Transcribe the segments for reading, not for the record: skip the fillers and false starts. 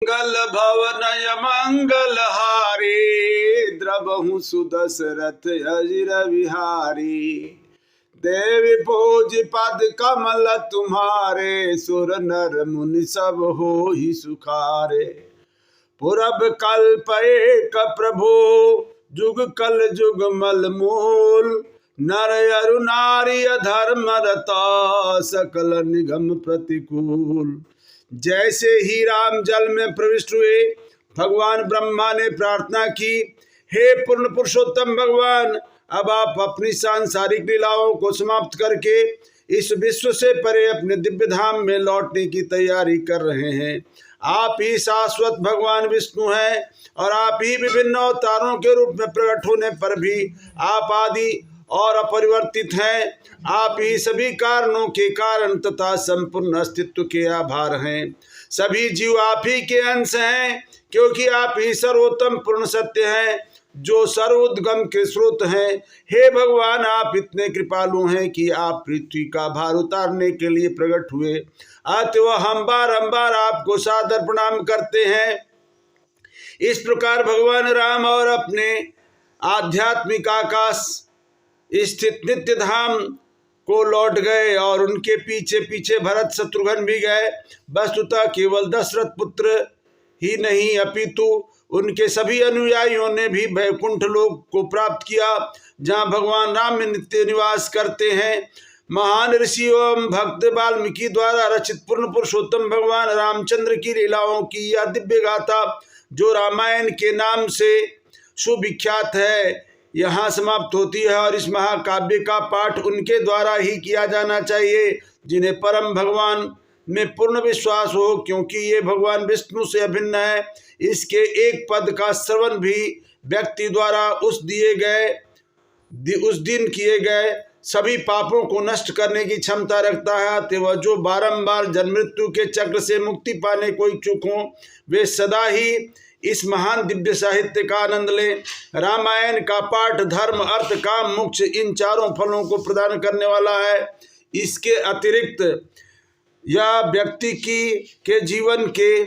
मंगल भवनय मंगल हारे, द्रवहु सुदशरथ अजिर विहारी। देवी भोज पद कमल तुम्हारे, सुर नर मुनि सब होहि सुखारे। पुरब कल्प एक प्रभु, जुग कल जुग मल मूल। नर अरु नारी अधर्म रता, सकल निगम प्रतिकूल। जैसे ही राम जल में प्रविष्ट हुए, भगवान ब्रह्मा ने प्रार्थना की, हे पूर्ण पुरुषोत्तम भगवान, अब आप अपनी सांसारिक लीलाओं को समाप्त करके इस विश्व से परे अपने दिव्य धाम में लौटने की तैयारी कर रहे हैं। आप ही शाश्वत भगवान विष्णु हैं और आप ही विभिन्न अवतारों के रूप में प्रकट होने पर भी आप आदि और अपरिवर्तित हैं। आप ही सभी कारणों के कारण तथा संपूर्ण अस्तित्व के आधार हैं। सभी जीव आप ही के अंश हैं, क्योंकि आप ही सर्वोत्तम पूर्ण सत्य हैं, जो सर्वोद्गम के स्रोत हैं। हे भगवान, आप इतने कृपालु हैं कि आप पृथ्वी का भार उतारने के लिए प्रकट हुए। अतः हम बारंबार आपको सादर प्रणाम करते हैं। इस प्रकार भगवान राम और अपने आध्यात्मिक आकाश स्थित नित्य धाम को लौट गए और उनके पीछे पीछे भरत शत्रुघ्न भी गए। वस्तुतः केवल दशरथ पुत्र ही नहीं, अपितु उनके सभी अनुयायियों ने भी वैकुंठ लोक को प्राप्त किया, जहाँ भगवान राम में नित्य निवास करते हैं। महान ऋषि एवं भक्त वाल्मीकि द्वारा रचित पूर्ण पुरुषोत्तम भगवान रामचंद्र की लीलाओं की यह दिव्य गाथा, जो रामायण के नाम से सुविख्यात है, यहाँ समाप्त होती है। और इस महाकाव्य का पाठ उनके द्वारा ही किया जाना चाहिए जिन्हें परम भगवान में पूर्ण विश्वास हो, क्योंकि ये भगवान विष्णु से अभिन्न है। इसके एक पद का श्रवण भी व्यक्ति द्वारा उस दिन किए गए सभी पापों को नष्ट करने की क्षमता रखता है। अतः जो बारंबार जन्म मृत्यु के चक्र से मुक्ति पाने को इच्छुक हों, वे सदा ही इस महान दिव्य साहित्य का आनंद लें। रामायण का पाठ धर्म अर्थ काम मोक्ष इन चारों फलों को प्रदान करने वाला है। इसके अतिरिक्त यह व्यक्ति के जीवन के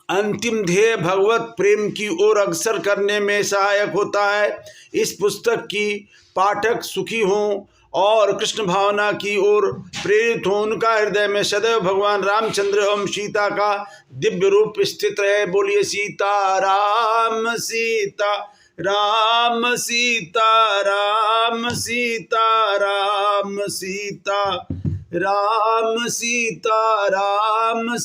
अंतिम ध्येय भगवत प्रेम की ओर अग्रसर करने में सहायक होता है। इस पुस्तक की पाठक सुखी हों और कृष्ण भावना की ओर प्रेरित हो, उनका हृदय में सदैव भगवान रामचंद्र एवं सीता का दिव्य रूप स्थित रहे। बोलिए सीता राम सीता राम सीता राम सीता राम सीता राम सीता राम।